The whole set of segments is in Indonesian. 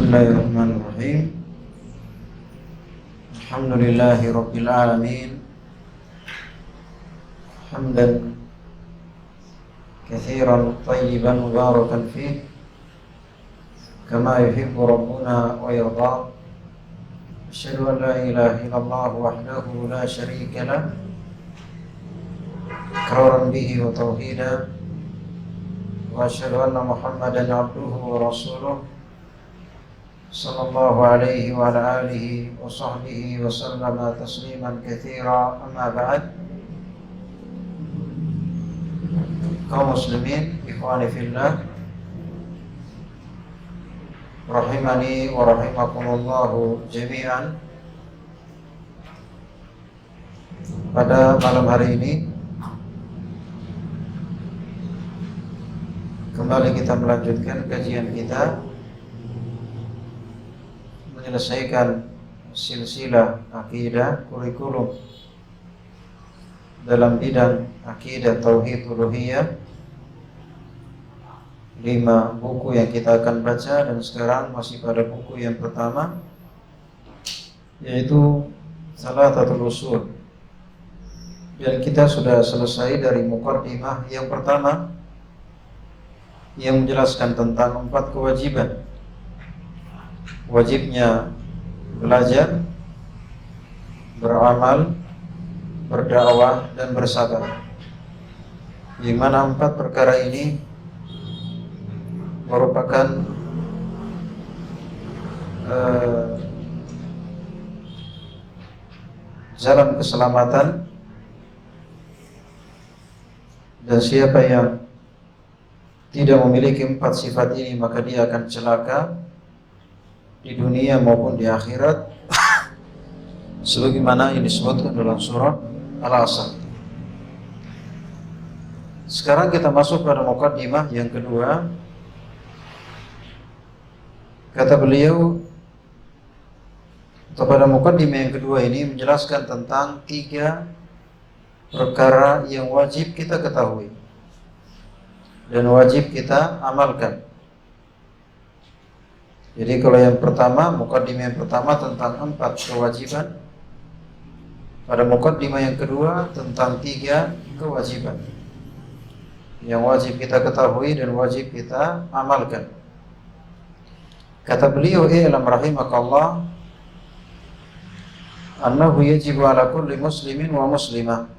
Bismillahirrahmanirrahim. Alhamdulillahi rabbil alamin. Hamdan katsiran tayyiban mubarakan fih kama yuhibbu rabbuna wa yarda. Asyhadu an la ilaha illallah wahdahu la syarika lah iqraran bihi wa tauhida, wa asyhadu anna Muhammadan abduhu wa rasuluh sallallahu alaihi wa ala alihi wa sahbihi wa sallama tasliman katsira. Amma ba'd. Kaum muslimin, ikhwani fillah, rahimani wa rahimakumullahu jami'an. Pada malam hari ini kembali kita melanjutkan kajian kita, menyelesaikan silsilah akidah, kurikulum dalam bidang akidah tauhid uluhiyah. 5 buku yang kita akan baca, dan sekarang masih pada buku yang pertama, yaitu Thalathatul Usul. Dan kita sudah selesai dari muqaddimah yang pertama yang menjelaskan tentang 4 kewajiban. Wajibnya belajar, beramal, berdakwah, dan bersabar. Di mana 4 perkara ini merupakan jalan keselamatan, dan siapa yang tidak memiliki 4 sifat ini maka dia akan celaka di dunia maupun di akhirat, sebagaimana yang disebutkan dalam surah Al-Asr. Sekarang kita masuk pada muqaddimah yang kedua. Kata beliau, pada muqaddimah yang kedua ini menjelaskan tentang 3 perkara yang wajib kita ketahui dan wajib kita amalkan. Jadi kalau yang pertama, muqaddimah yang pertama tentang 4 kewajiban, pada muqaddimah yang kedua tentang 3 kewajiban yang wajib kita ketahui dan wajib kita amalkan. Kata beliau, i'lam rahimakallah annahu yajibu ala kulli muslimin wa muslimah.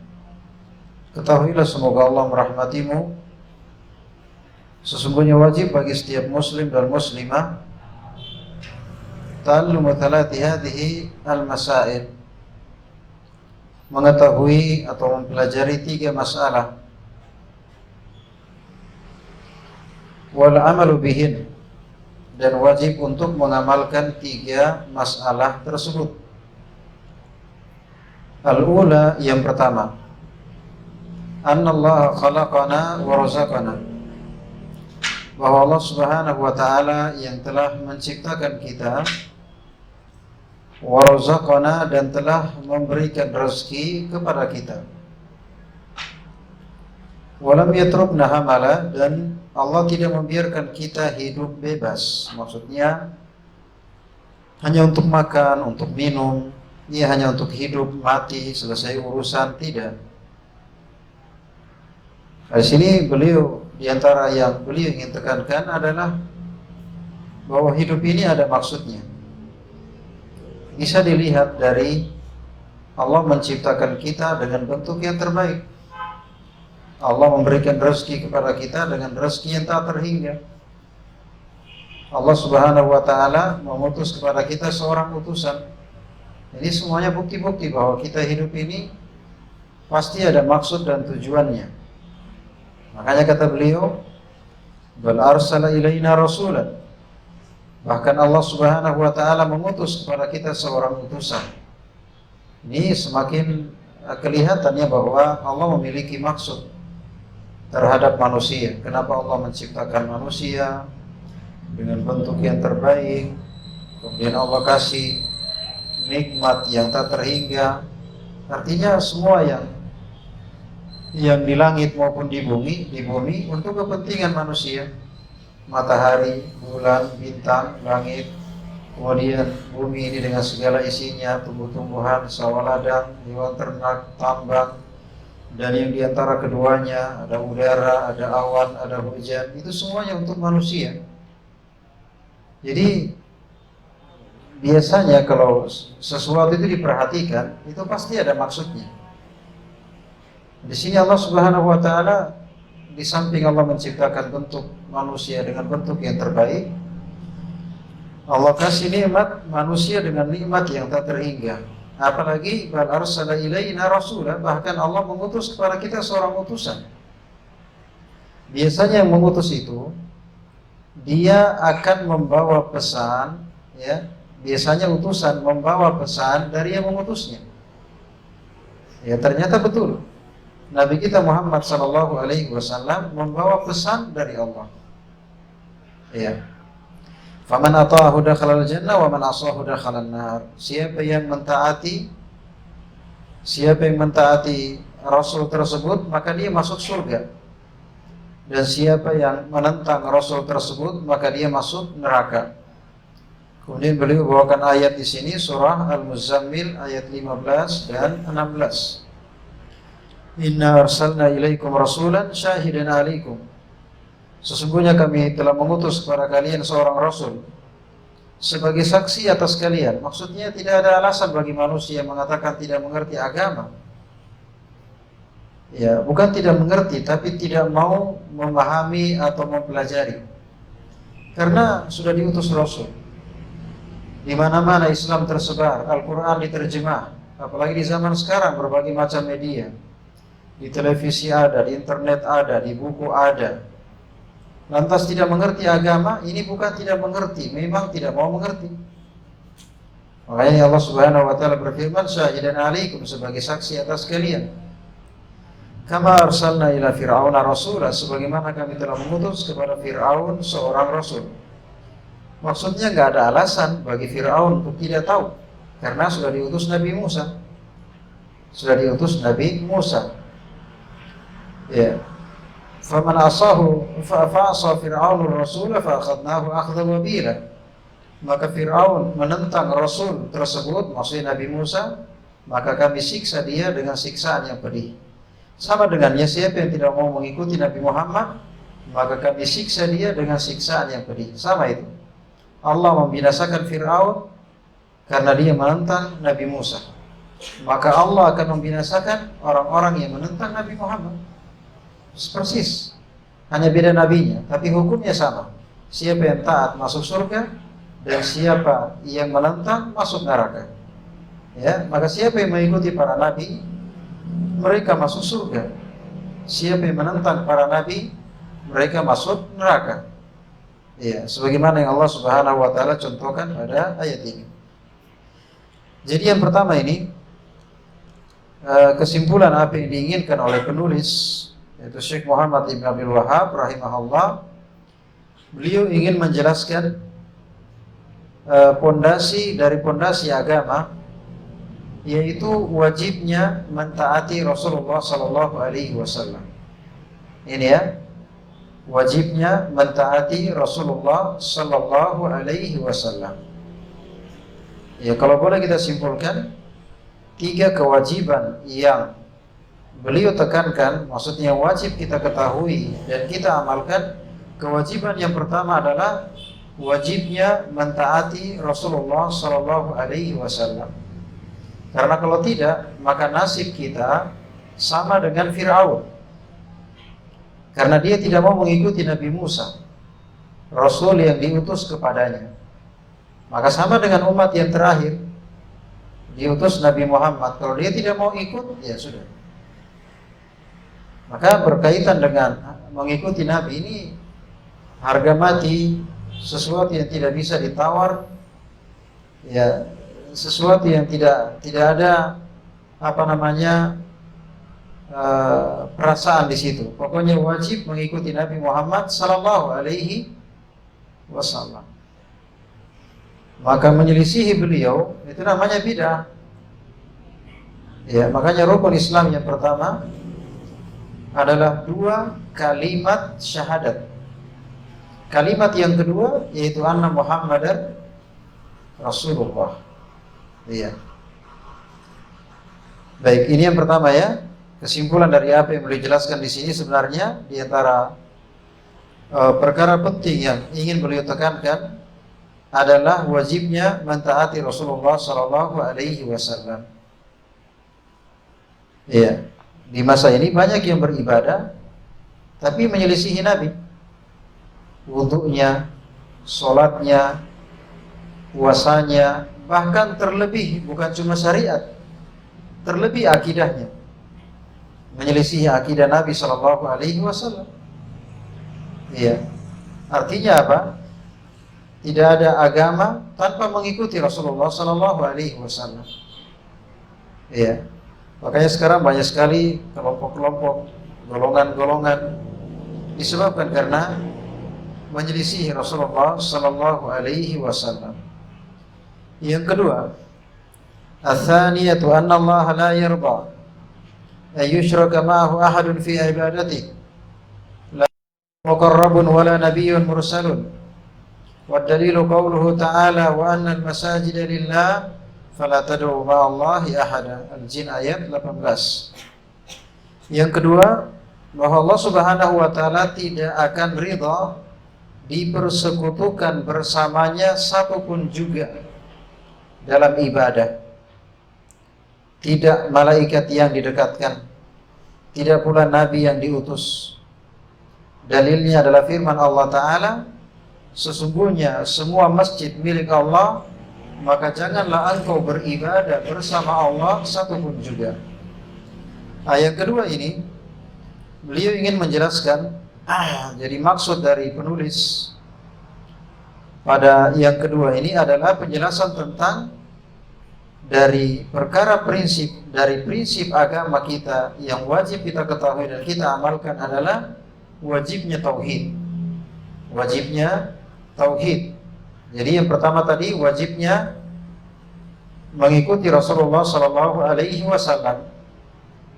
Ketahuilah, semoga Allah merahmatimu, sesungguhnya wajib bagi setiap muslim dan muslimah ta'allumu thalathi hadhihi al-masail, mengetahui atau mempelajari 3 masalah, wal amalu bihin, dan wajib untuk mengamalkan 3 masalah tersebut. Al-ula, yang pertama, annallaha khalaqana wa razaqana, bahwa Allah Subhanahu wa ta'ala yang telah menciptakan kita, wa razaqana, dan telah memberikan rezeki kepada kita, walam yatrukna hamala, dan Allah tidak membiarkan kita hidup bebas. Maksudnya hanya untuk makan, untuk minum, ia hanya untuk hidup, mati, selesai urusan, tidak. Di sini beliau, di antara yang beliau ingin tekankan adalah bahwa hidup ini ada maksudnya. Bisa dilihat dari Allah menciptakan kita dengan bentuk yang terbaik. Allah memberikan rezeki kepada kita dengan rezeki yang tak terhingga. Allah Subhanahu wa ta'ala mengutus kepada kita seorang utusan. Ini semuanya bukti-bukti bahwa kita hidup ini pasti ada maksud dan tujuannya. Makanya kata beliau, bal arsala ilaina rasulan, bahkan Allah Subhanahu wa ta'ala mengutus kepada kita seorang utusan. Ini semakin kelihatannya bahwa Allah memiliki maksud terhadap manusia. Kenapa Allah menciptakan manusia dengan bentuk yang terbaik, kemudian Allah kasih nikmat yang tak terhingga. Artinya semua yang di langit maupun di bumi untuk kepentingan manusia. Matahari, bulan, bintang, langit, kemudian bumi ini dengan segala isinya, tumbuh-tumbuhan, sawah ladang, hewan ternak, tambang, dan yang diantara keduanya ada udara, ada awan, ada hujan, itu semuanya untuk manusia. Jadi biasanya kalau sesuatu itu diperhatikan, itu pasti ada maksudnya. Di sini Allah Subhanahu wa taala, di samping Allah menciptakan bentuk manusia dengan bentuk yang terbaik, Allah kasih nikmat manusia dengan nikmat yang tak terhingga. Apalagi bal arsala ilaina rasula, bahkan Allah mengutus kepada kita seorang utusan. Biasanya yang mengutus itu dia akan membawa pesan, ya. Biasanya utusan membawa pesan dari yang mengutusnya. Ya, ternyata betul. Nabi kita Muhammad sallallahu alaihi wasallam membawa pesan dari Allah. Ya. Faman ata'ahu dakhalal jannah wa man 'asahu dakhalan nar. Siapa yang mentaati Rasul tersebut, maka dia masuk surga. Dan siapa yang menentang Rasul tersebut, maka dia masuk neraka. Kemudian beliau bawakan ayat di sini, surah Al-Muzammil ayat 15 dan 16. Inna arsalna ilaikum rasulan syahidan alaikum. Sesungguhnya kami telah mengutus kepada kalian seorang rasul sebagai saksi atas kalian. Maksudnya tidak ada alasan bagi manusia yang mengatakan tidak mengerti agama. Ya, bukan tidak mengerti, tapi tidak mau memahami atau mempelajari. Karena sudah diutus rasul. Di mana-mana Islam tersebar, Al-Quran diterjemah. Apalagi di zaman sekarang berbagai macam media. Di televisi ada, di internet ada, di buku ada. Lantas tidak mengerti agama, ini bukan tidak mengerti, memang tidak mau mengerti. Makanya Allah Subhanahu wa taala berfirman, syahidan alaikum, sebagai saksi atas kalian. Kama arsalna ila fir'auna rasula, sebagaimana kami telah mengutus kepada Fir'aun seorang rasul. Maksudnya enggak ada alasan bagi Fir'aun untuk tidak tahu, karena sudah diutus Nabi Musa. Ya. Faman asahu fa'asa Fir'aunur rasul fa'akhadnahu akhdan wabila. Maka Fir'aun menentang Rasul tersebut, maksudnya Nabi Musa, maka kami siksa dia dengan siksaan yang pedih. Sama dengannya siapa yang tidak mau mengikuti Nabi Muhammad, maka kami siksa dia dengan siksaan yang pedih. Sama itu. Allah membinasakan Fir'aun karena dia menentang Nabi Musa. Maka Allah akan membinasakan orang-orang yang menentang Nabi Muhammad. Persis, hanya beda nabinya, tapi hukumnya sama. Siapa yang taat masuk surga, dan siapa yang menentang masuk neraka. Ya, maka siapa yang mengikuti para nabi, mereka masuk surga. Siapa yang menentang para nabi, mereka masuk neraka. Ya, sebagaimana yang Allah Subhanahu wa taala contohkan pada ayat ini. Jadi yang pertama ini, kesimpulan apa yang diinginkan oleh penulis, yaitu Syekh Muhammad Ibn Abdul Wahhab rahimahullah. Beliau ingin menjelaskan pondasi dari pondasi agama, yaitu wajibnya mentaati Rasulullah sallallahu alaihi wasallam. Ini ya, wajibnya mentaati Rasulullah sallallahu alaihi wasallam. Ya, kalau boleh kita simpulkan, 3 kewajiban yang beliau tekankan, maksudnya wajib kita ketahui dan kita amalkan. Kewajiban yang pertama adalah wajibnya mentaati Rasulullah sallallahu alaihi wasallam. Karena kalau tidak, maka nasib kita sama dengan Fir'aun. Karena dia tidak mau mengikuti Nabi Musa, Rasul yang diutus kepadanya. Maka sama dengan umat yang terakhir, diutus Nabi Muhammad. Kalau dia tidak mau ikut, ya sudah. Maka berkaitan dengan mengikuti Nabi ini harga mati, sesuatu yang tidak bisa ditawar, ya, sesuatu yang tidak ada perasaan di situ. Pokoknya wajib mengikuti Nabi Muhammad sallallahu alaihi wasallam. Maka menyelisihi beliau itu namanya bid'ah. Ya, makanya rukun Islam yang pertama adalah 2 kalimat syahadat. Kalimat yang kedua yaitu anna Muhammadan Rasulullah. Iya. Baik, ini yang pertama ya. Kesimpulan dari apa yang beliau jelaskan di sini sebenarnya di antara perkara penting yang ingin beliau tekankan adalah wajibnya mentaati Rasulullah Sallallahu Alaihi Wasallam. Iya, di masa ini banyak yang beribadah tapi menyelisihi Nabi. Wudunya, sholatnya, puasanya, bahkan terlebih bukan cuma syariat, terlebih akidahnya, menyelisihi akidah Nabi Sallallahu Alaihi Wasallam. Iya, artinya apa? Tidak ada agama tanpa mengikuti Rasulullah Sallallahu Alaihi Wasallam. Iya, makanya sekarang banyak sekali kelompok-kelompok, golongan-golongan disebabkan karena menyelisihi Rasulullah Sallallahu Alaihi Wasallam. Yang kedua, ats-tsaniyatu anna Allah la yarda ay yushraka ma'ahu ahadun fi ibadatihi la muqarrabun wala nabiyyun mursalun. والدليل قوله تعالى وأن المساجد لله فلا تدعوا مع الله أحدا. Al-Jin ayat 18. Yang kedua, bahwa Allah Subhanahu wa taala tidak akan ridha dipersekutukan bersamanya satupun juga dalam ibadah. Tidak malaikat yang didekatkan, tidak pula nabi yang diutus. Dalilnya adalah firman Allah Ta'ala, sesungguhnya semua masjid milik Allah, maka janganlah engkau beribadah bersama Allah satupun juga. Ayat kedua ini beliau ingin menjelaskan jadi maksud dari penulis pada yang kedua ini adalah penjelasan tentang dari perkara prinsip, dari prinsip agama kita yang wajib kita ketahui dan kita amalkan adalah wajibnya tauhid. Wajibnya tauhid. Jadi yang pertama tadi wajibnya mengikuti Rasulullah Sallallahu Alaihi Wasallam.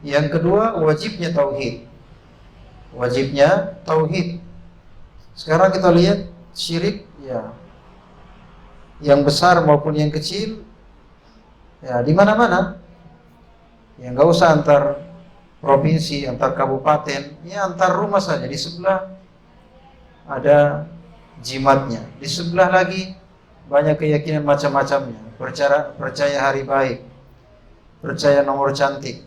Yang kedua wajibnya tauhid. Wajibnya tauhid. Sekarang kita lihat syirik ya, yang besar maupun yang kecil ya di mana-mana. Ya nggak usah antar provinsi, antar kabupaten, ya antar rumah saja. Di sebelah ada jimatnya, di sebelah lagi banyak keyakinan macam-macamnya. Percaya hari baik, percaya nomor cantik,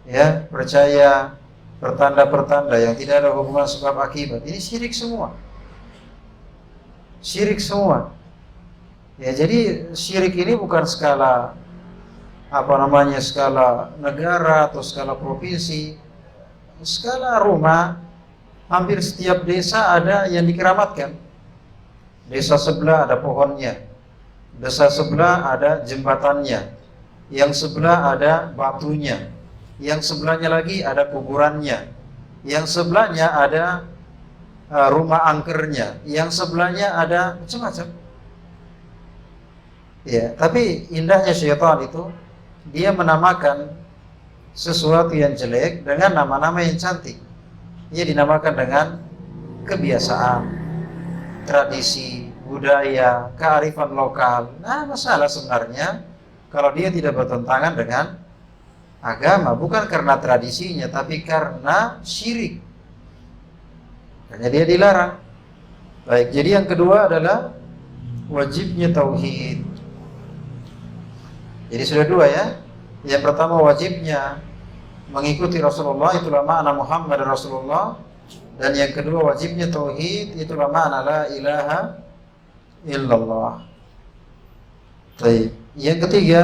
ya, percaya pertanda-pertanda yang tidak ada hubungan sebab akibat. Ini syirik semua. Syirik semua. Ya, jadi syirik ini bukan skala skala negara atau skala provinsi, skala rumah. Hampir setiap desa ada yang dikeramatkan. Desa sebelah ada pohonnya, desa sebelah ada jembatannya, yang sebelah ada batunya, yang sebelahnya lagi ada kuburannya, yang sebelahnya ada rumah angkernya, yang sebelahnya ada macam-macam. Ya, tapi indahnya syaitan itu dia menamakan sesuatu yang jelek dengan nama-nama yang cantik. Ia dinamakan dengan kebiasaan, tradisi, budaya, kearifan lokal. Nah, masalah sebenarnya kalau dia tidak bertentangan dengan agama, bukan karena tradisinya, tapi karena syirik. Makanya dia dilarang. Baik, jadi yang kedua adalah wajibnya tauhid. Jadi sudah dua ya. Yang pertama wajibnya mengikuti Rasulullah, itulah makna Muhammad Rasulullah. Dan yang kedua wajibnya tauhid, itulah makna la ilaha illallah. Baik. Yang ketiga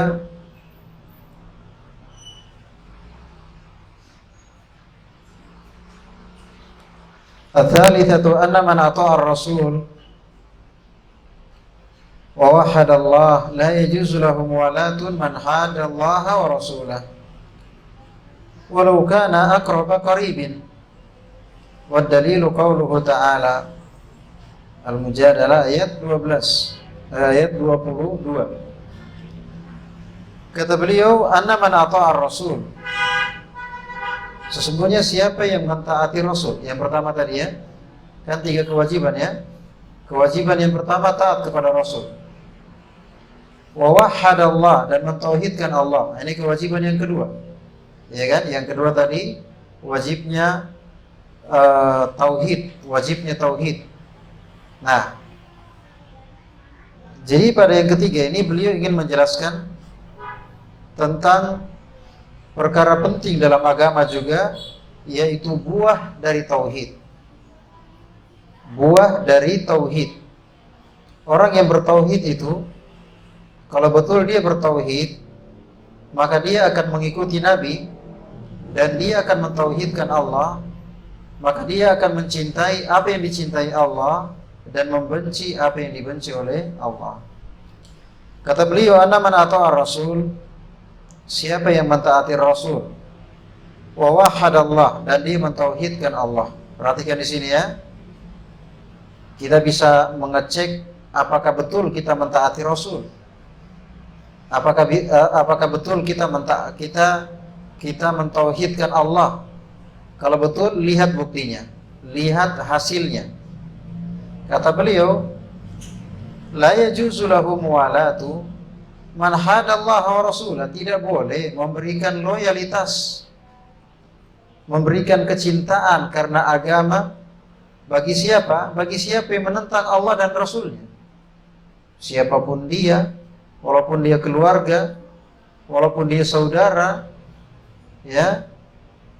ats-tsalitsatu anna man ata'a ar-rasul wa wahhada Allah la yajuzu lahu muwalatun man hada Allah wa rasulahu walau kana aqraba qaribin. Wad dalilu qauluhu ta'ala Al-Mujadalah ayat 12 ayat 22. Kata beliau, anna man ata'a ar-rasul, sesungguhnya siapa yang mentaati Rasul. Yang pertama tadi ya, kan 3 kewajiban ya. Kewajiban yang pertama taat kepada Rasul. wa wahhadallah, dan mentauhidkan Allah. Ini kewajiban yang kedua. Ya kan? Yang kedua tadi wajibnya tauhid, wajibnya tauhid. Nah, jadi pada yang ketiga ini beliau ingin menjelaskan tentang perkara penting dalam agama juga, yaitu buah dari tauhid. Buah dari tauhid. Orang yang bertauhid itu, kalau betul dia bertauhid, maka dia akan mengikuti Nabi dan dia akan mentauhidkan Allah, maka dia akan mencintai apa yang dicintai Allah dan membenci apa yang dibenci oleh Allah. Kata beliau, anna man ata'a Rasul, siapa yang mentaati Rasul, wa wahhadallah, dan dia mentauhidkan Allah. Perhatikan di sini ya. Kita bisa mengecek apakah betul kita mentaati Rasul. Apakah betul kita mentauhidkan Allah. Kalau betul, lihat buktinya, lihat hasilnya. Kata beliau, la yajuzu lahu muwalatu man hadallaha wa rasulah. Tidak boleh memberikan loyalitas, memberikan kecintaan karena agama bagi siapa? Bagi siapa yang menentang Allah dan Rasulnya. Siapapun dia, walaupun dia keluarga, walaupun dia saudara, ya,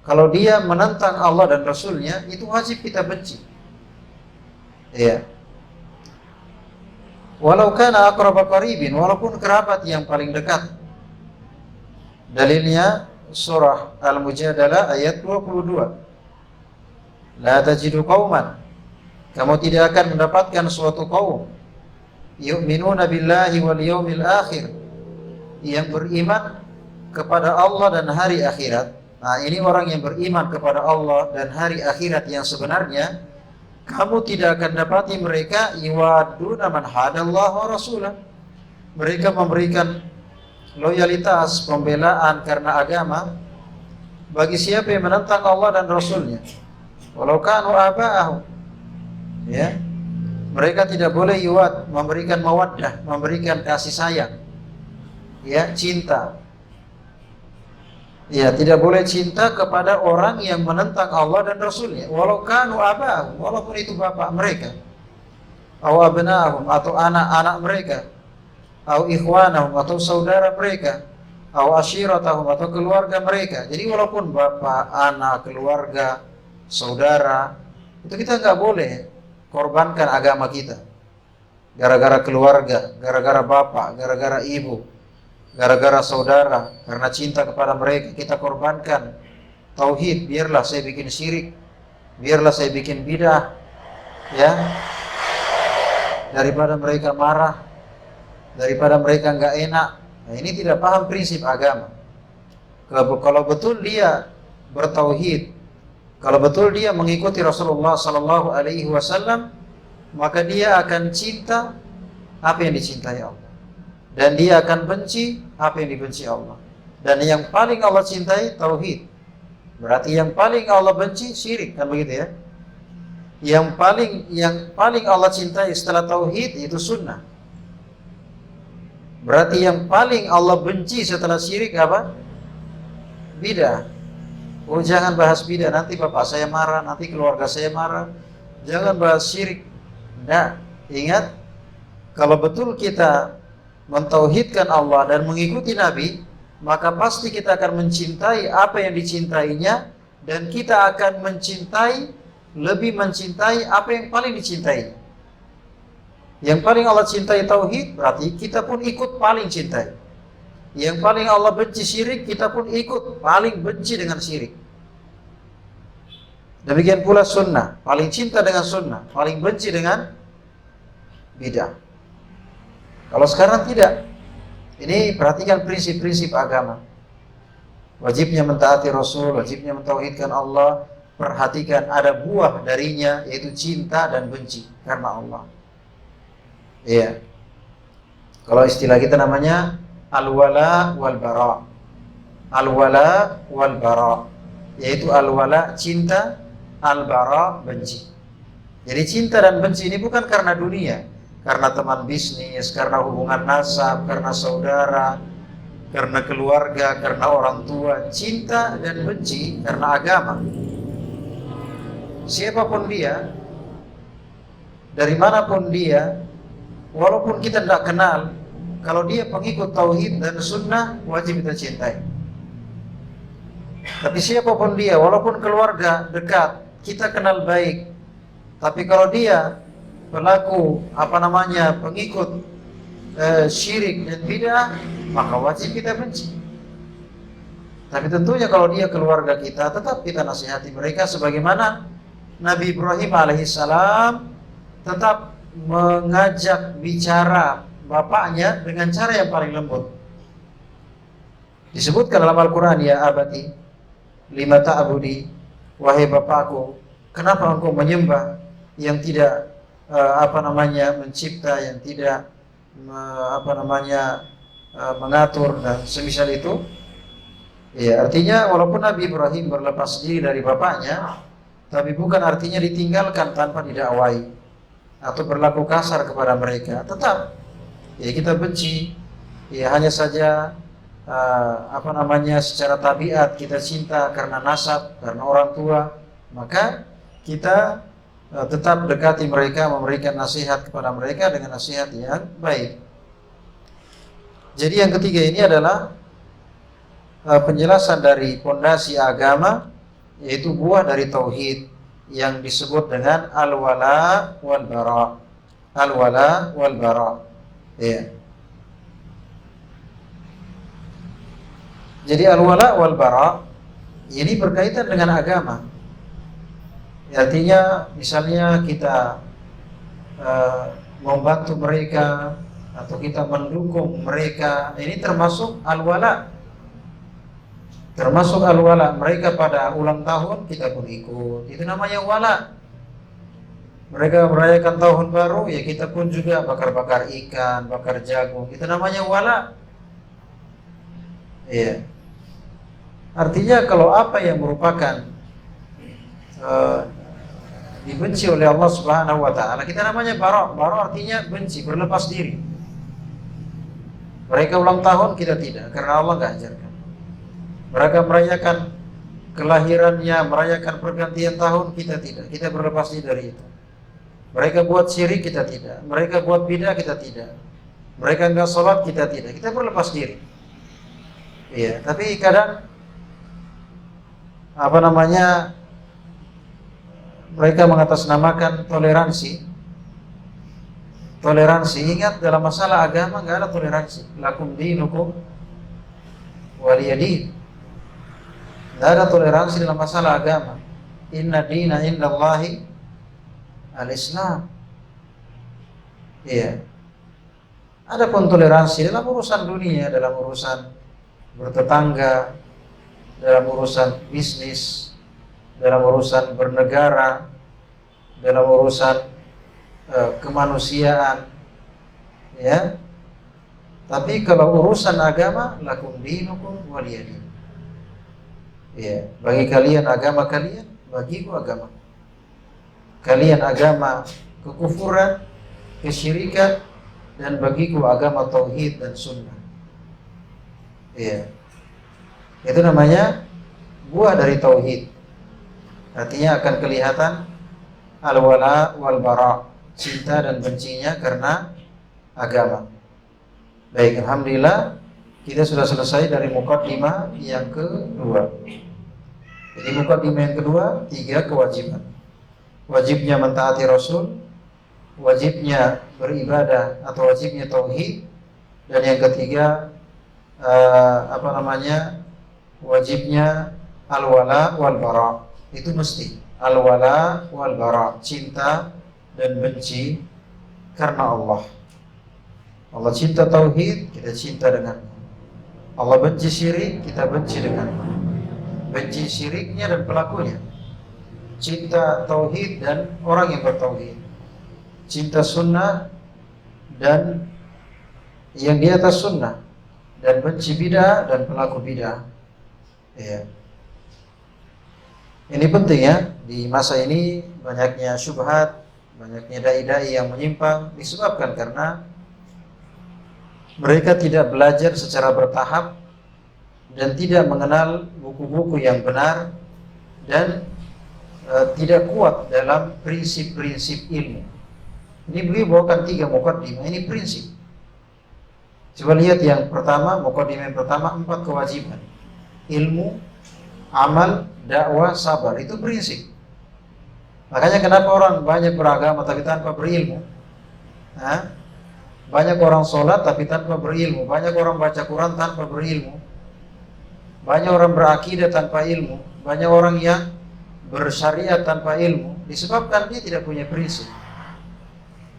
kalau dia menentang Allah dan Rasulnya, itu wajib kita benci. Ya. Walau kana aqraba qaribin, walaupun kerabat yang paling dekat. Dalilnya surah Al-Mujadalah ayat 22. La tajidu qauman, kamu tidak akan mendapatkan suatu kaum yu'minuna billahi wal yawmil akhir, yang beriman kepada Allah dan hari akhirat. Nah, ini orang yang beriman kepada Allah dan hari akhirat yang sebenarnya, kamu tidak akan dapati mereka yuwadduna man hadallaha wa rasulah. Mereka memberikan loyalitas, pembelaan karena agama bagi siapa yang menentang Allah dan Rasulnya. Walau kanu aba'ahum, ya, mereka tidak boleh memberikan mawaddah, memberikan kasih sayang, ya, cinta. Ya, tidak boleh cinta kepada orang yang menentang Allah dan Rasulnya. Walau kanu aba'ahum, walaupun itu bapak mereka, aw abna'ahum, atau anak-anak mereka, aw ikhwanahum, atau saudara mereka, aw ashiratahum, atau keluarga mereka. Jadi walaupun bapak, anak, keluarga, saudara, itu kita nggak boleh korbankan agama kita gara-gara keluarga, gara-gara bapak, gara-gara ibu, gara-gara saudara. Karena cinta kepada mereka kita korbankan tauhid. Biarlah saya bikin syirik, biarlah saya bikin bidah, ya, daripada mereka marah, daripada mereka nggak enak. Nah, ini tidak paham prinsip agama. Kalau betul dia bertauhid, kalau betul dia mengikuti Rasulullah Sallallahu Alaihi Wasallam, maka dia akan cinta apa yang dicintai Allah, dan dia akan benci apa yang dibenci Allah. Dan yang paling Allah cintai tauhid. Berarti yang paling Allah benci syirik, kan begitu ya? Yang paling Allah cintai setelah tauhid itu sunnah. Berarti yang paling Allah benci setelah syirik apa? Bidah. Oh, jangan bahas bidah, nanti bapak saya marah, nanti keluarga saya marah. Jangan bahas syirik. Nah, ingat, kalau betul kita mentauhidkan Allah dan mengikuti Nabi, maka pasti kita akan mencintai apa yang dicintainya, dan kita akan lebih mencintai apa yang paling dicintai. Yang paling Allah cintai tauhid, berarti kita pun ikut paling cintai. Yang paling Allah benci syirik, kita pun ikut paling benci dengan syirik. Demikian pula sunnah, paling cinta dengan sunnah, paling benci dengan bidah. Kalau sekarang tidak. Ini perhatikan prinsip-prinsip agama. Wajibnya mentaati Rasul, wajibnya mentauhidkan Allah. Perhatikan ada buah darinya, yaitu cinta dan benci karena Allah. Iya. Kalau istilah kita namanya al-wala wal bara. Al-wala wal bara, yaitu al-wala cinta, al-bara benci. Jadi cinta dan benci ini bukan karena dunia, karena teman bisnis, karena hubungan nasab, karena saudara, karena keluarga, karena orang tua. Cinta dan benci karena agama. Siapapun dia, dari manapun dia, walaupun kita tidak kenal, kalau dia pengikut tauhid dan sunnah, wajib kita cintai. Tapi siapapun dia, walaupun keluarga dekat, kita kenal baik, tapi kalau dia pelaku pengikut syirik dan bid'ah, maka wajib kita benci. Tapi tentunya kalau dia keluarga kita, tetap kita nasihati mereka sebagaimana Nabi Ibrahim alaihissalam tetap mengajak bicara bapaknya dengan cara yang paling lembut. Disebutkan dalam Al-Quran, ya abati lima ta'budi, wahai bapakku, kenapa engkau menyembah yang tidak mencipta, yang tidak mengatur dan semisal itu. Ya, artinya walaupun Nabi Ibrahim berlepas diri dari bapaknya, tapi bukan artinya ditinggalkan tanpa didakwai atau berlaku kasar kepada mereka. Tetap ya kita benci, ya hanya saja secara tabiat kita cinta karena nasab, karena orang tua, maka kita tetap dekati mereka, memberikan nasihat kepada mereka dengan nasihat yang baik. Jadi yang ketiga ini adalah penjelasan dari pondasi agama, yaitu buah dari tauhid yang disebut dengan al-wala wal bara. Al-wala wal bara. Ya. Jadi al-wala wal bara ini berkaitan dengan agama. Artinya misalnya kita membantu mereka atau kita mendukung mereka, ini termasuk al-wala. Termasuk al-wala. Mereka pada ulang tahun kita pun ikut, itu namanya wala. Mereka merayakan tahun baru, ya kita pun juga bakar-bakar ikan, bakar jagung, itu namanya wala. Iya. Artinya kalau apa yang merupakan dibenci oleh Allah Subhanahu wa taala, kita namanya bara. Bara artinya benci, berlepas diri. Mereka ulang tahun, kita tidak, karena Allah enggak ajarkan. Mereka merayakan kelahirannya, merayakan pergantian tahun, kita tidak. Kita berlepas diri dari itu. Mereka buat syirik, kita tidak. Mereka buat bidah, kita tidak. Mereka enggak sholat, kita tidak. Kita berlepas diri. Iya, tapi kadang mereka mengatasnamakan toleransi. Toleransi, ingat dalam masalah agama enggak ada toleransi. Lakum dinukum waliyadin. Enggak ada toleransi dalam masalah agama. Inna dina indallahi al-Islam. Iya. Adapun toleransi dalam urusan dunia, dalam urusan bertetangga, dalam urusan bisnis, dalam urusan bernegara, dalam urusan kemanusiaan, ya. Tapi kalau urusan agama, lakum dinukum waliyadin. Ya, bagi kalian agama kalian, bagiku agama. Kalian agama kekufuran, kesyirikan, dan bagiku agama tauhid dan sunnah. Ya. Itu namanya buah dari tauhid. Artinya akan kelihatan al-wala wal bara, cinta dan bencinya karena agama. Baik, alhamdulillah kita sudah selesai dari muqaddimah yang kedua. Jadi muqaddimah yang kedua, 3 kewajiban. Wajibnya mentaati Rasul, wajibnya beribadah atau wajibnya tauhid, dan yang ketiga wajibnya al-wala wal bara. Itu mesti al-wala wal bara, cinta dan benci karena Allah. Allah cinta tauhid, kita cinta dengan. Allah benci syirik, kita benci dengan. Benci syiriknya dan pelakunya. Cinta tauhid dan orang yang bertauhid. Cinta sunnah dan yang di atas sunnah, dan benci bid'ah dan pelaku bid'ah. Ya. Ini penting ya, di masa ini banyaknya syubhat, banyaknya dai-dai yang menyimpang disebabkan karena mereka tidak belajar secara bertahap dan tidak mengenal buku-buku yang benar dan tidak kuat dalam prinsip-prinsip ilmu. Ini beliau bawakan 3 muqaddimah, ini prinsip. Coba lihat yang pertama, muqaddimah yang pertama 4 kewajiban. Ilmu, amal, dakwah, sabar, itu prinsip. Makanya kenapa orang banyak beragama tapi tanpa berilmu? Banyak orang sholat tapi tanpa berilmu. Banyak orang baca Quran tanpa berilmu. Banyak orang berakidah tanpa ilmu. Banyak orang yang bersyariat tanpa ilmu. Disebabkan dia tidak punya prinsip.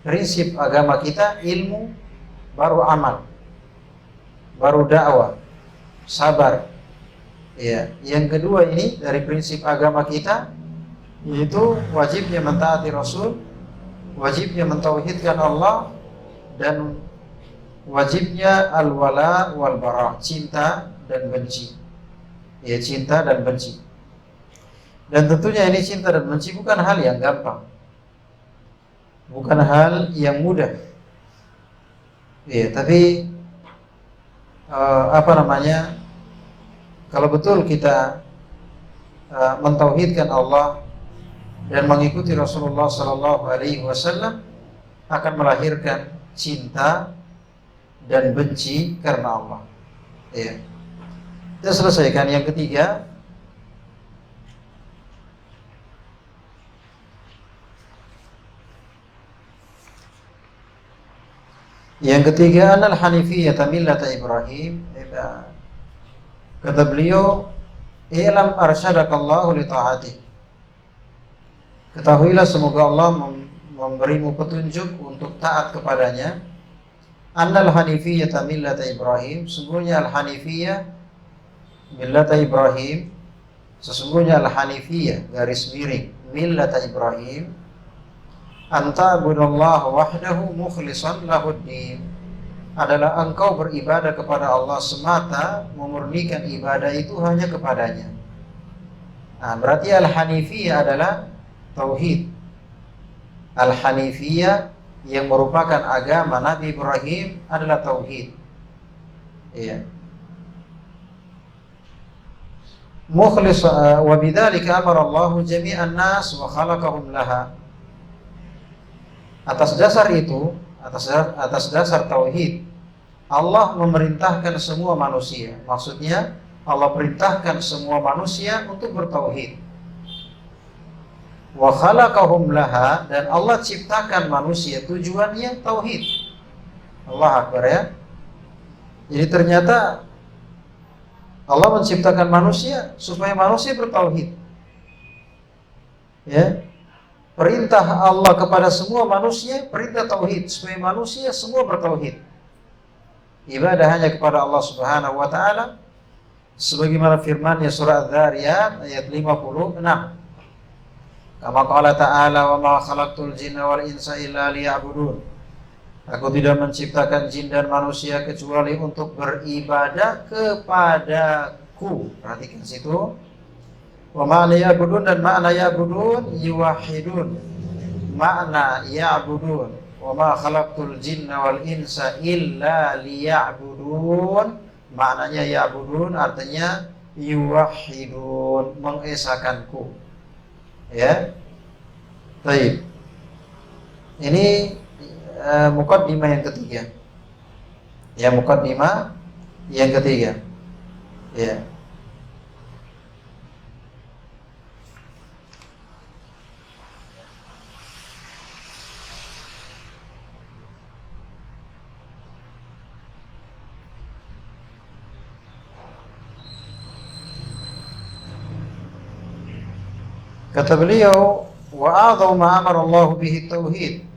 Prinsip agama kita ilmu, baru amal, baru dakwah, sabar. Ya, yang kedua ini dari prinsip agama kita, yaitu wajibnya mentaati Rasul, wajibnya mentauhidkan Allah, dan wajibnya al-wala wal bara, cinta dan benci. Ya, cinta dan benci. Dan tentunya ini cinta dan benci bukan hal yang gampang, bukan hal yang mudah. Ya, tapi kalau betul kita mentauhidkan Allah dan mengikuti Rasulullah sallallahu alaihi wasallam, akan melahirkan cinta dan benci karena Allah. Ya. Kita selesaikan yang ketiga. Yang ketiga, anal hanifiyah millata Ibrahim. Kata beliau, "I'lam arsyadakallahu li ta'atih." Ketahuilah semoga Allah memberimu petunjuk untuk taat kepadanya. Annal hanifiyah millata Ibrahim, sesungguhnya al-hanifiyah millata Ibrahim, sesungguhnya al-hanifiyah garis miring millata Ibrahim, anta abudallah wahdahu mukhlishan lahuddin, adalah engkau beribadah kepada Allah semata, memurnikan ibadah itu hanya kepadanya. Nah, berarti al-hanifiyah adalah tauhid. Al-hanifiyah yang merupakan agama Nabi Ibrahim adalah tauhid. Iya. Mukhlis wa bidzalika amara Allah jami'an nas wa khalaqahum laha. Atas dasar itu, atas dasar tauhid, Allah memerintahkan semua manusia. Maksudnya Allah perintahkan semua manusia untuk bertauhid. Wa khalaqahum laha, dan Allah ciptakan manusia tujuannya tauhid. Allah Akbar, ya. Jadi ternyata Allah menciptakan manusia supaya manusia bertauhid. Ya. Perintah Allah kepada semua manusia, perintah tauhid, supaya manusia semua bertauhid. Ibadah hanya kepada Allah Subhanahu wa taala, sebagaimana firman-Nya surah Adz-Dzariyat ayat 56. Kama qala ta'ala, wa ma khalaqtul jinna wal insa illa liya'budun. Aku tidak menciptakan jin dan manusia kecuali untuk beribadah kepadaku. Perhatikan situ. Wa ma'na ya'budun, dan makna ya'budun yuwahhidun. Makna ya'budun. Wa ma khalaqtul jinna wal insa illa liya'budun. Maknanya ya'budun artinya yuwahhidun, mengesakanku. Ya. Baik. Ini muqaddimah yang ketiga. Ya, muqaddimah yang ketiga. Ya. Kata beliau, wa a'dhamu ma amara Allah bihi tauhid,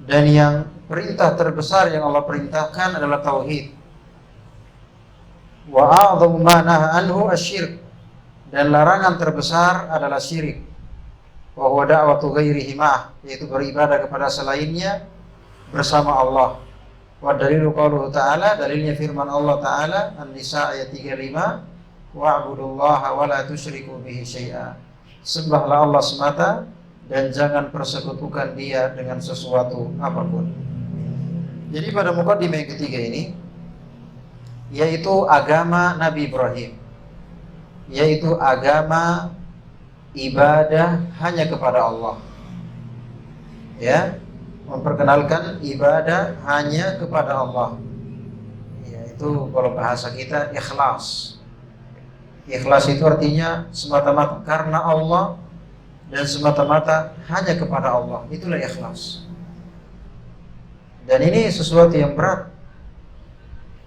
dan yang perintah terbesar yang Allah perintahkan adalah tauhid. Wa a'dhamu ma naha anhu asyirk, dan larangan terbesar adalah syirik. Wa huwa da'watu ghairihi ma'ah, yaitu beribadah kepada selainnya bersama Allah. Wa dalilu qauluhu ta'ala, dalilnya firman Allah Ta'ala An-Nisa ayat 35, wa'budullaha wa la tusyriku bihi syai'a. Sembahlah Allah semata dan jangan persekutukan dia dengan sesuatu apapun. Jadi pada mukadimah yang ketiga ini, yaitu agama Nabi Ibrahim, yaitu agama ibadah hanya kepada Allah. Ya, memperkenalkan ibadah hanya kepada Allah. Yaitu kalau bahasa kita ikhlas. Ikhlas itu artinya semata-mata karena Allah dan semata-mata hanya kepada Allah. Itulah ikhlas. Dan ini sesuatu yang berat.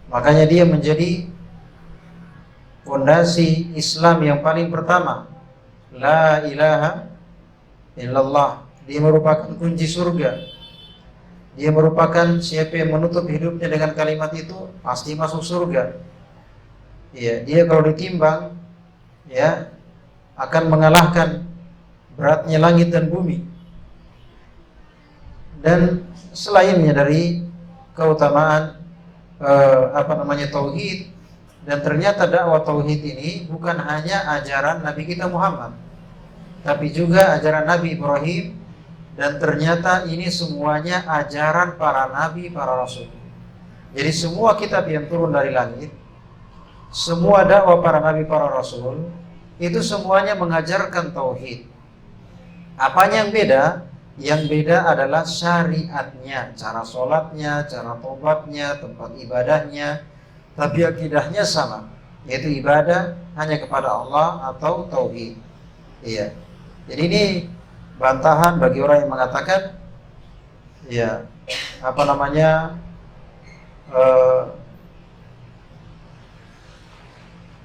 Makanya dia menjadi fondasi Islam yang paling pertama. La ilaha illallah. Dia merupakan kunci surga. Dia merupakan siapa yang menutup hidupnya dengan kalimat itu pasti masuk surga. Ya, dia kalau ditimbang ya akan mengalahkan beratnya langit dan bumi. Dan selainnya dari keutamaan tauhid, dan ternyata dakwah tauhid ini bukan hanya ajaran Nabi kita Muhammad, tapi juga ajaran Nabi Ibrahim, dan ternyata ini semuanya ajaran para nabi, para rasul. Jadi semua kitab yang turun dari langit, semua dakwah para nabi, para rasul, itu semuanya mengajarkan tauhid. Apanya yang beda? Yang beda adalah syariatnya, cara sholatnya, cara tobatnya, tempat ibadahnya. Tapi akidahnya sama, yaitu ibadah hanya kepada Allah atau tauhid. Iya. Jadi ini bantahan bagi orang yang mengatakan, ya,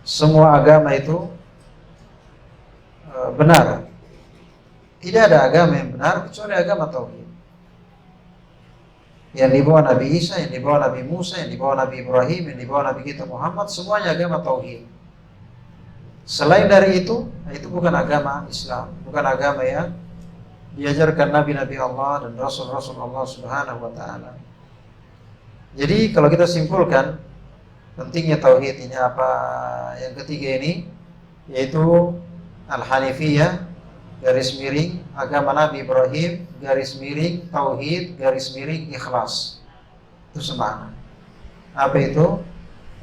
semua agama itu benar. Tidak ada agama yang benar kecuali agama tauhid. Yang dibawa Nabi Isa, yang dibawa Nabi Musa, yang dibawa Nabi Ibrahim, yang dibawa Nabi kita Muhammad, semuanya agama tauhid. Selain dari itu bukan agama Islam, bukan agama yang diajarkan Nabi-Nabi Allah dan Rasul-Rasul Allah Subhanahu wa Ta'ala. Jadi kalau kita simpulkan pentingnya tauhid ini apa? Yang ketiga ini yaitu Al-Hanifiyah, garis miring agama Nabi Ibrahim, garis miring tauhid, garis miring ikhlas. Itu semana. Apa itu?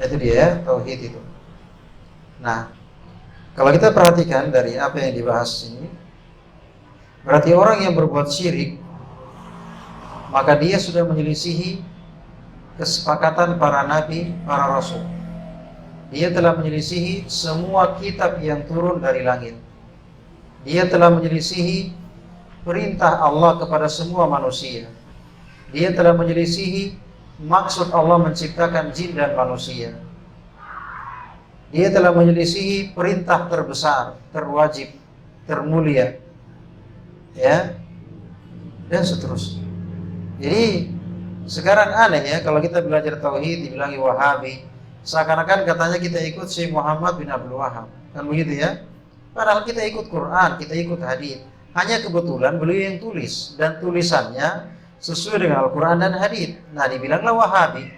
Itu dia ya, tauhid itu. Nah, kalau kita perhatikan dari apa yang dibahas ini, berarti orang yang berbuat syirik, maka dia sudah menyelisihi kesepakatan para nabi, para rasul. Dia telah menyelisihi semua kitab yang turun dari langit. Dia telah menyelisihi perintah Allah kepada semua manusia. Dia telah menyelisihi maksud Allah menciptakan jin dan manusia. Dia telah menyelisihi perintah terbesar, terwajib, termulia, ya, dan seterusnya. Jadi sekarang aneh ya kalau kita belajar tauhid dibilangi Wahabi, seakan-akan katanya kita ikut Syekh Muhammad bin Abdul Wahab, kan begitu ya? Padahal kita ikut Quran, kita ikut hadis. Hanya kebetulan beliau yang tulis, dan tulisannya sesuai dengan Al-Quran dan hadis. Nah, dibilanglah Wahabi,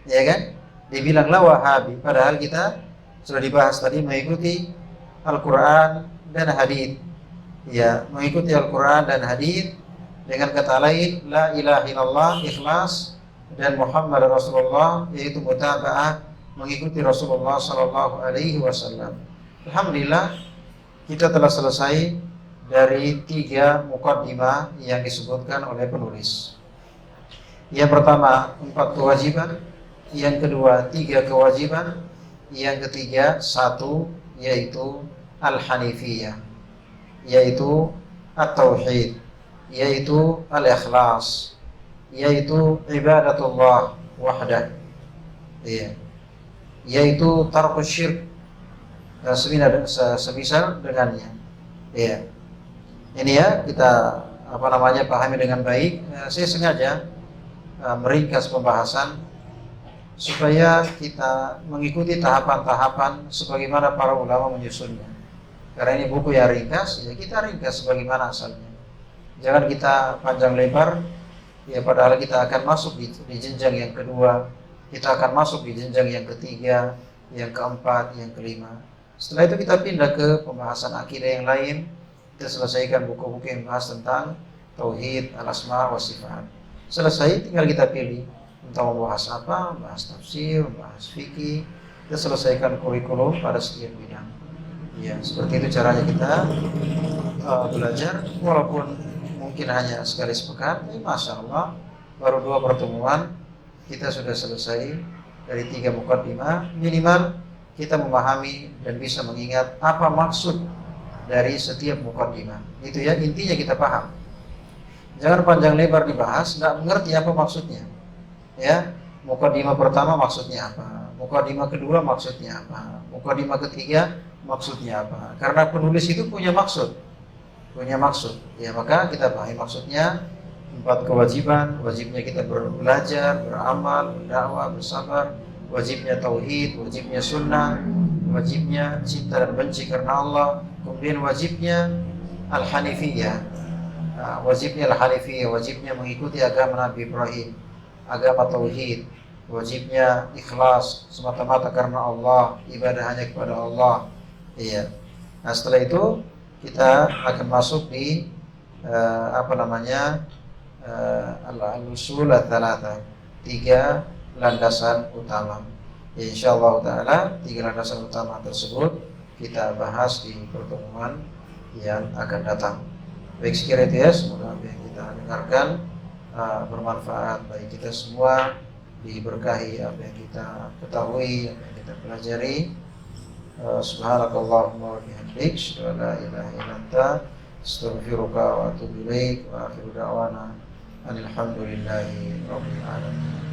ya kan? Dibilanglah Wahabi. Padahal kita sudah dibahas tadi mengikuti Al-Quran dan hadis. Ya, mengikuti Al-Quran dan hadis dengan kata lain, la ilaha illallah, ikhlas, dan Muhammad Rasulullah, yaitu mutaba'ah, mengikuti Rasulullah sallallahu alaihi wasallam. Alhamdulillah, kita telah selesai dari 3 mukaddimah yang disebutkan oleh penulis. Yang pertama 4 kewajiban, yang kedua 3 kewajiban, yang ketiga 1 yaitu Al-Hanifiyah, yaitu At-Tauhid, yaitu Al-Ikhlas, yaitu ibadatullah wahdah, yaitu tarkus syirk dan semisal dengannya. Ya. Ini ya kita pahami dengan baik. Saya sengaja meringkas pembahasan supaya kita mengikuti tahapan-tahapan sebagaimana para ulama menyusunnya. Karena ini buku yang ringkas, ya kita ringkas sebagaimana asalnya. Jangan kita panjang lebar, ya padahal kita akan masuk di jenjang yang kedua, kita akan masuk di jenjang yang ketiga, yang keempat, yang kelima. Setelah itu kita pindah ke pembahasan akidah yang lain, Kita selesaikan buku-buku yang bahas tentang tauhid, al-asma wa sifat. Selesai, tinggal kita pilih entah mau bahas apa, bahas tafsir, bahas fikih. Kita selesaikan kurikulum pada setiap bidang. Ya, seperti itu caranya kita belajar, walaupun mungkin hanya sekali sepekan. Masya Allah, baru 2 pertemuan kita sudah selesai dari 3 mukaddimah. Minimal kita memahami dan bisa mengingat apa maksud dari setiap mukaddimah. Itu ya, intinya kita paham. Jangan panjang lebar dibahas, nggak mengerti apa maksudnya. Ya, mukaddimah pertama maksudnya apa? Mukaddimah kedua maksudnya apa? Mukaddimah ketiga maksudnya apa? Karena penulis itu punya maksud. Ya, maka kita pahami maksudnya. 4 kewajiban, wajibnya kita belajar, beramal, berdakwah, bersabar, wajibnya tauhid, wajibnya sunnah, wajibnya cinta dan benci karena Allah, kemudian wajibnya al-hanifiyah, wajibnya mengikuti agama Nabi Ibrahim, agama tauhid, wajibnya ikhlas semata-mata karena Allah, ibadah hanya kepada Allah. Iya. Nah, setelah itu kita akan masuk di al-usul ats-tsalatsa, 3 landasan utama. Ya, insyaallah taala 3 landasan utama tersebut kita bahas di pertemuan yang akan datang. Baik, sekiranya itu ya, semoga apa yang kita dengarkan bermanfaat bagi kita semua, diberkahi apa yang kita ketahui, apa yang kita pelajari. Subhanakallahumma wa bihamdik, asyhadu an la ilaha illa anta, astaghfiruka wa atubu ilaik, wa akhiru da'wana alhamdulillahi rabbil alamin.